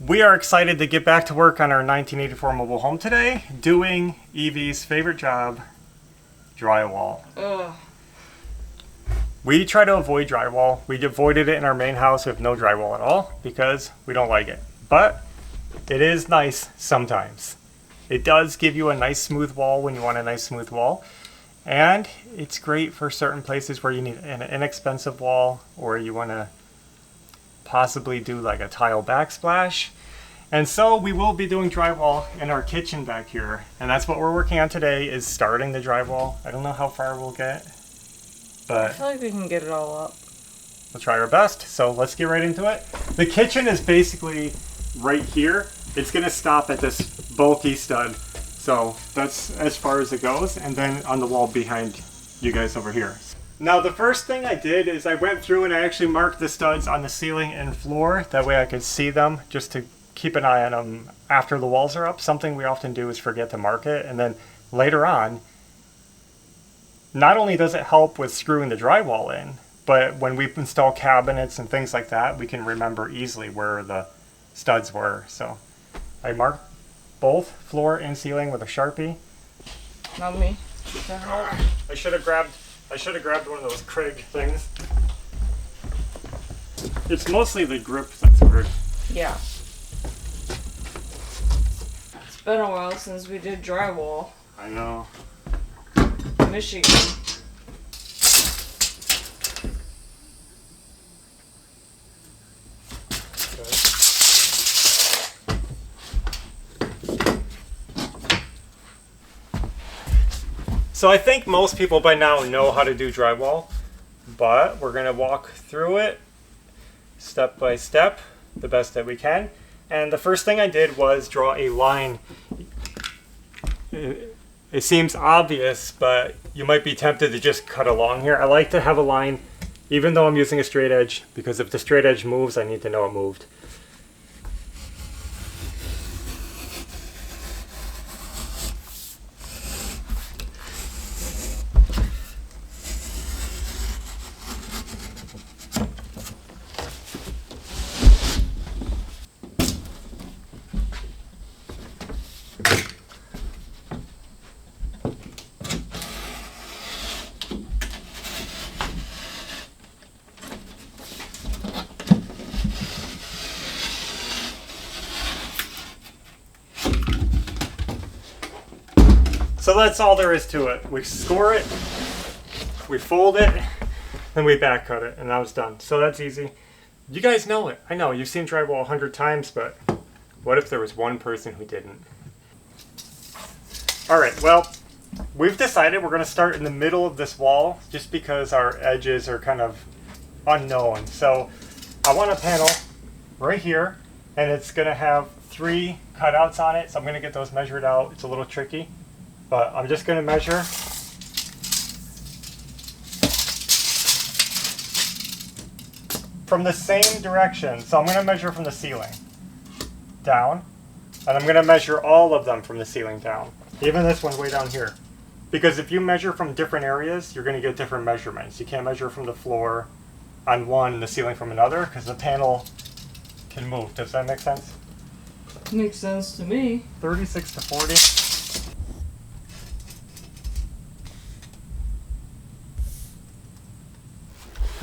We are excited to get back to work on our 1984 mobile home today, doing Evie's favorite job, drywall. Ugh. We try to avoid drywall. We avoided it in our main house with no drywall at all because we don't like it. But it is nice sometimes. It does give you a nice smooth wall when you want a nice smooth wall. And it's great for certain places where you need an inexpensive wall or you want to possibly do like a tile backsplash. And so we will be doing drywall in our kitchen back here. And that's what we're working on today, is starting the drywall. I don't know how far we'll get, but I feel like we can get it all up. we'll try our best. So let's get right into it. The kitchen is basically right here. It's gonna stop at this bulky stud. So that's as far as it goes. And then on the wall behind you guys over here. Now the first thing I did is I went through and I actually marked the studs on the ceiling and floor. That way I could see them, just to keep an eye on them after the walls are up. Something we often do is forget to mark it. And then later on, not only does it help with screwing the drywall in, but when we install cabinets and things like that, we can remember easily where the studs were. So I marked both floor and ceiling with a Sharpie. Not me. That help? I should have grabbed one of those Craig things. It's mostly the grip that's weird. Yeah. It's been a while since we did drywall. I know. Michigan. So I think most people by now know how to do drywall, but we're going to walk through it step by step the best that we can. And the first thing I did was draw a line. It seems obvious, but you might be tempted to just cut along here. I like to have a line even though I'm using a straight edge, because if the straight edge moves, I need to know it moved. So that's all there is to it. We score it, we fold it, then we back cut it, and that was done. So that's easy. You guys know it. I know, you've seen drywall 100 times, but what if there was one person who didn't? Alright, well, we've decided we're going to start in the middle of this wall, just because our edges are kind of unknown. So I want a panel right here, and it's going to have 3 cutouts on it, so I'm going to get those measured out. It's a little tricky. But I'm just going to measure from the same direction. So I'm going to measure from the ceiling down, and I'm going to measure all of them from the ceiling down, even this one way down here. Because if you measure from different areas, you're going to get different measurements. You can't measure from the floor on one, the ceiling from another, because the panel can move. Does that make sense? Makes sense to me. 36 to 40.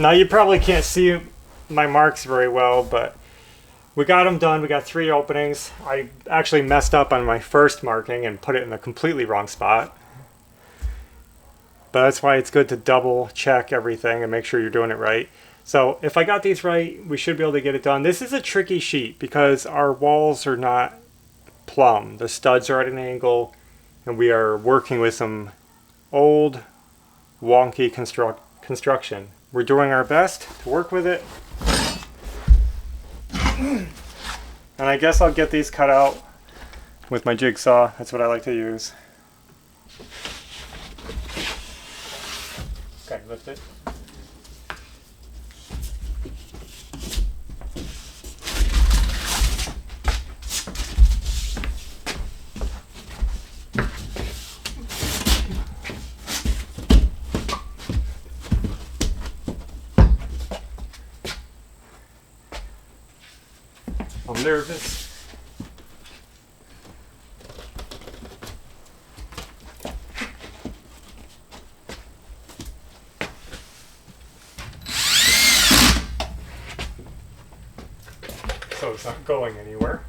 Now you probably can't see my marks very well, but we got them done. We got 3 openings. I actually messed up on my first marking and put it in the completely wrong spot. But that's why it's good to double check everything and make sure you're doing it right. So if I got these right, we should be able to get it done. This is a tricky sheet because our walls are not plumb. The studs are at an angle, and we are working with some old, wonky construction. We're doing our best to work with it. And I guess I'll get these cut out with my jigsaw. That's what I like to use. Okay, lift it. I'm nervous. so it's not going anywhere.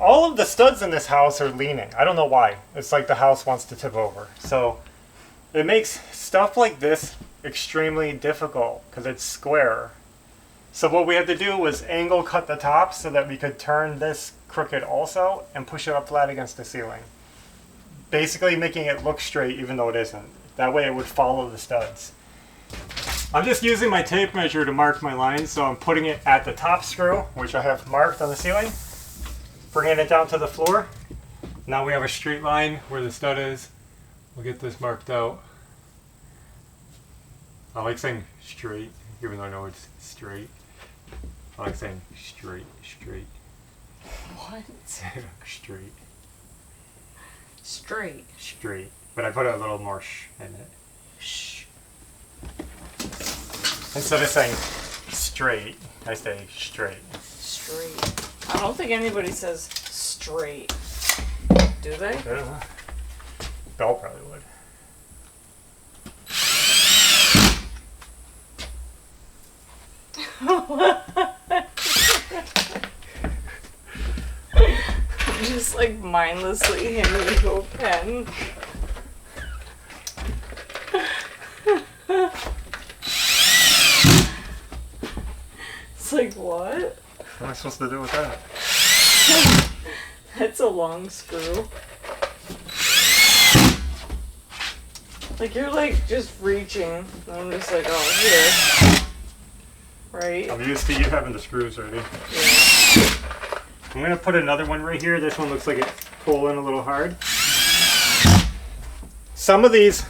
All of the studs in this house are leaning. I don't know why. It's like the house wants to tip over. So it makes stuff like this extremely difficult because it's square. So what we had to do was angle cut the top so that we could turn this crooked also and push it up flat against the ceiling. Basically making it look straight even though it isn't. That way it would follow the studs. I'm just using my tape measure to mark my lines, so I'm putting it at the top screw, which I have marked on the ceiling. Bringing it down to the floor. Now we have a straight line where the stud is. We'll get this marked out. I like saying straight, even though I know it's straight. I like saying straight, straight. What? Straight. Straight. Straight. But I put a little more sh in it. Shh. Instead of saying straight, I say straight. Straight. I don't think anybody says straight. Do they? I don't know. Belle probably would. Just like mindlessly handing you a pen. It's like, what? What am I supposed to do with that? That's a long screw. Like, you're like just reaching. And I'm just like, oh, here. Right? I'm used to you having the screws ready. Yeah. I'm going to put another one right here. This one looks like it's pulling a little hard. Some of these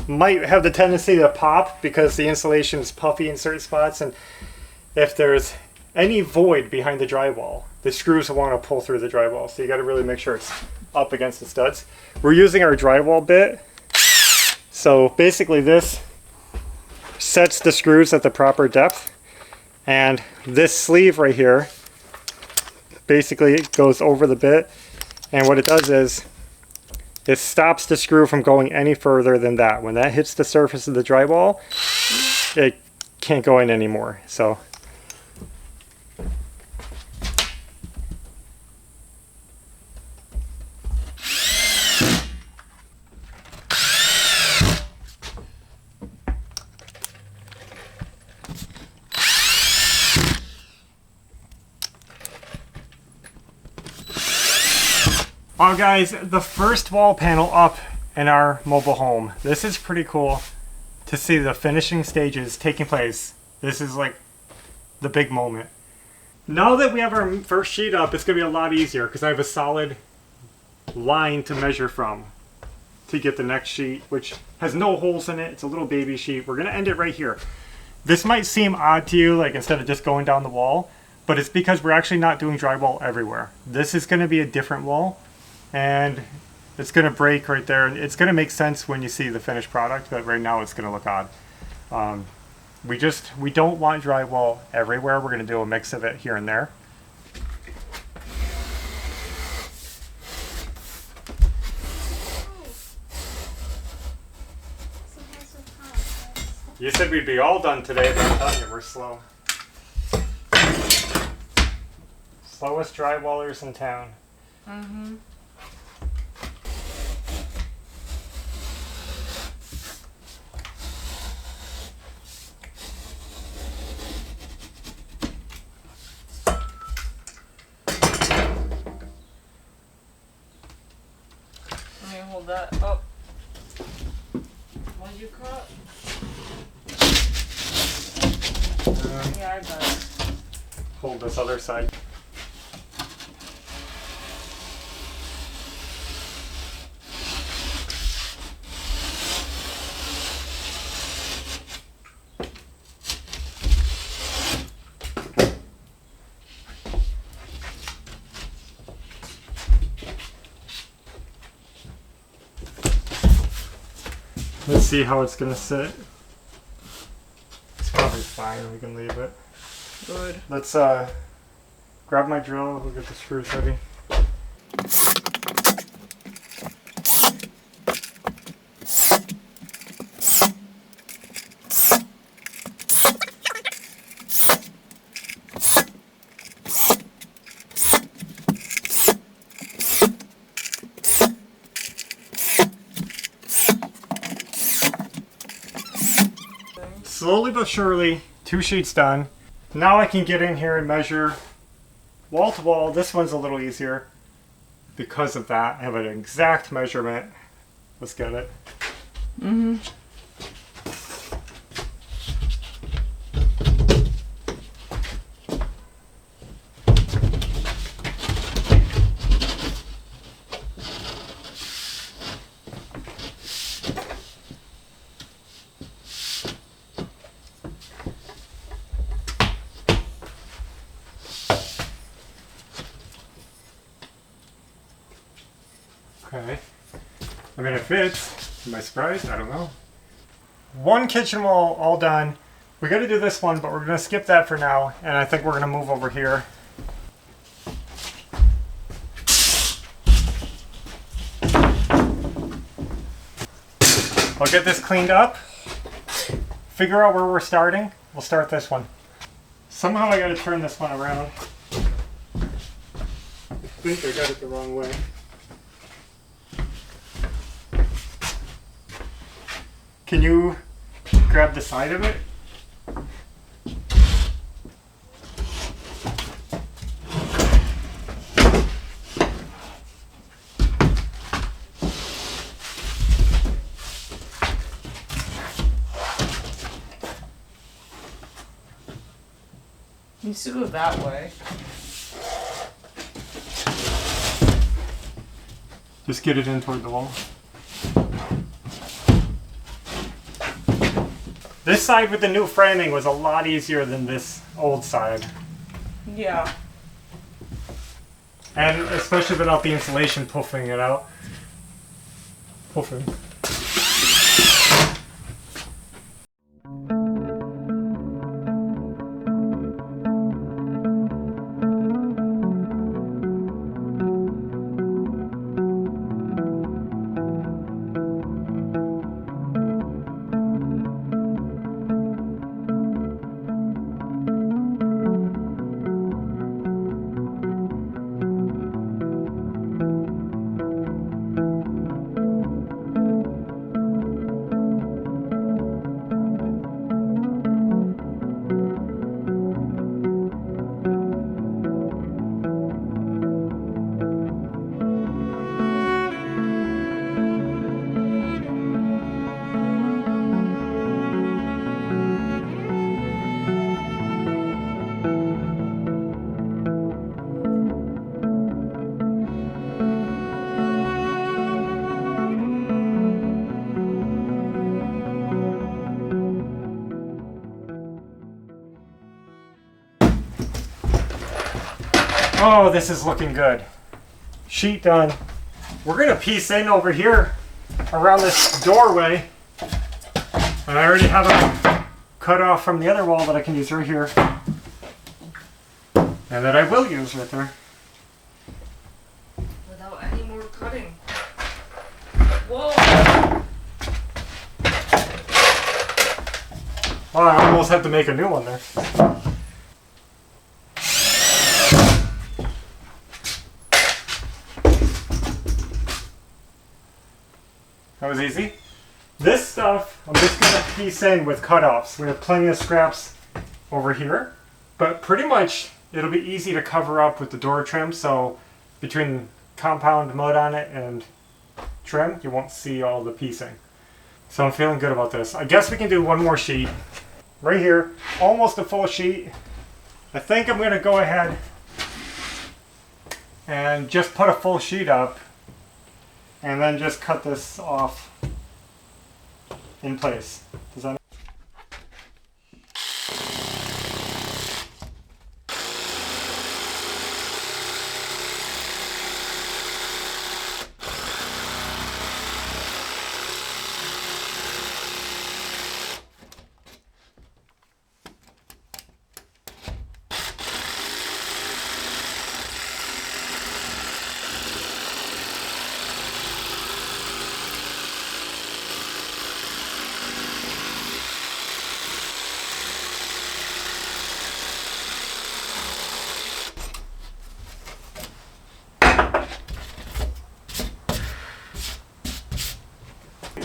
might have the tendency to pop because the insulation is puffy in certain spots, and if there's any void behind the drywall, the screws will want to pull through the drywall. So you got to really make sure it's up against the studs. We're using our drywall bit. So basically this sets the screws at the proper depth, and this sleeve right here basically goes over the bit, and what it does is it stops the screw from going any further than that. When that hits the surface of the drywall, it can't go in anymore. So well, guys, the first wall panel up in our mobile home. This is pretty cool to see the finishing stages taking place. This is like the big moment. Now that we have our first sheet up, it's going to be a lot easier because I have a solid line to measure from to get the next sheet, which has no holes in it. It's a little baby sheet. We're going to end it right here. This might seem odd to you, like instead of just going down the wall, but it's because we're actually not doing drywall everywhere. This is going to be a different wall, and it's going to break right there. It's going to make sense when you see the finished product, but right now it's going to look odd. We don't want drywall everywhere. We're going to do a mix of it here and there. You said we'd be all done today, but I'm telling you, we're slow. Slowest drywallers in town. Mm-hmm. Let me hold that up. What did you cut? Yeah, I bet. Hold this other side. Let's see how it's gonna sit. It's probably fine, we can leave it. Good. Let's grab my drill, we'll get the screws ready. Slowly but surely, 2 sheets done. Now I can get in here and measure wall to wall. This one's a little easier because of that. I have an exact measurement. Let's get it. Mm-hmm. Okay. I mean, it fits. Am I surprised? I don't know. 1 kitchen wall all done. We got to do this one, but we're going to skip that for now. And I think we're going to move over here. I'll get this cleaned up. Figure out where we're starting. We'll start this one. Somehow I got to turn this one around. I think I got it the wrong way. Can you grab the side of it? Needs to go that way. Just get it in toward the wall. This side with the new framing was a lot easier than this old side. Yeah. And especially without the insulation puffing it out. Puffing. Oh, this is looking good. Sheet done. We're gonna piece in over here around this doorway. And I already have a cut off from the other wall that I can use right here. And that I will use right there. Without any more cutting. Whoa! Oh, I almost had to make a new one there. That was easy. This stuff, I'm just going to piece in with cutoffs. We have plenty of scraps over here, but pretty much it'll be easy to cover up with the door trim, so between compound mud on it and trim, you won't see all the piecing. So I'm feeling good about this. I guess we can do one more sheet. Right here, almost a full sheet. I think I'm going to go ahead and just put a full sheet up and then just cut this off in place. Does that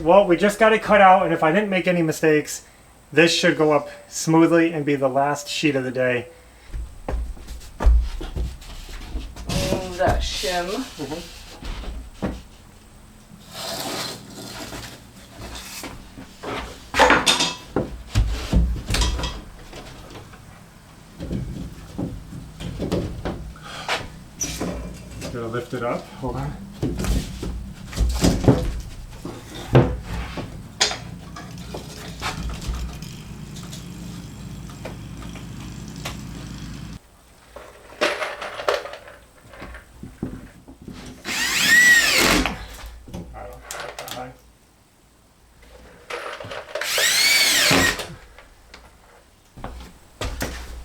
well, we just got it cut out, and if I didn't make any mistakes, this should go up smoothly and be the last sheet of the day. That shim. Gonna lift it up. Hold on.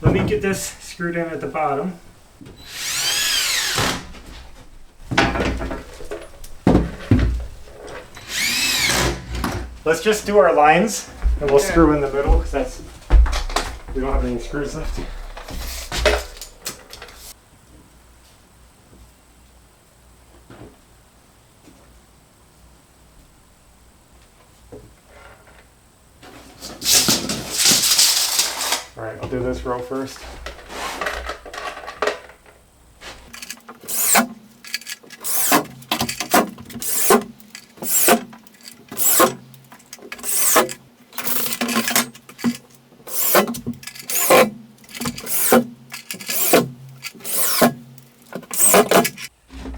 Let me get this screwed in at the bottom. Let's just do our lines and we'll screw in the middle because we don't have any screws left. All right, I'll do this row first.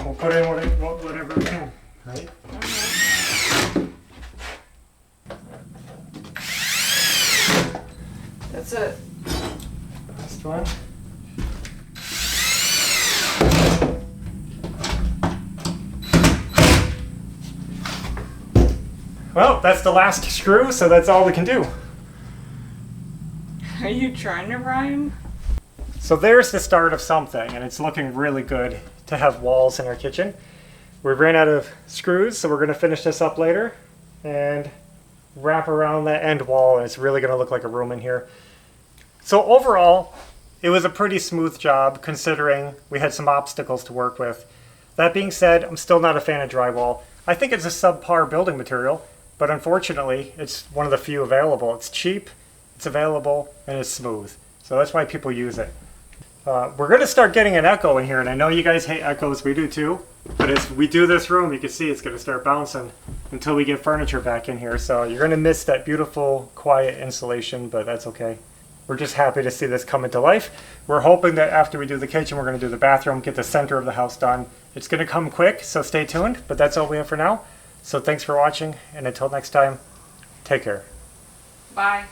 We'll put in whatever we can, right? That's it. Last one. Well, that's the last screw, so that's all we can do. Are you trying to rhyme? So there's the start of something, and it's looking really good to have walls in our kitchen. We ran out of screws, so we're going to finish this up later and wrap around that end wall, and it's really going to look like a room in here. So overall, it was a pretty smooth job considering we had some obstacles to work with. That being said, I'm still not a fan of drywall. I think it's a subpar building material, but unfortunately, it's one of the few available. It's cheap, it's available, and it's smooth. So that's why people use it. We're going to start getting an echo in here, and I know you guys hate echoes, we do too. But as we do this room, you can see it's going to start bouncing until we get furniture back in here. So you're going to miss that beautiful, quiet insulation, but that's okay. We're just happy to see this come into life. We're hoping that after we do the kitchen, we're going to do the bathroom, get the center of the house done. It's going to come quick, so stay tuned. But that's all we have for now. So thanks for watching, and until next time, take care. Bye.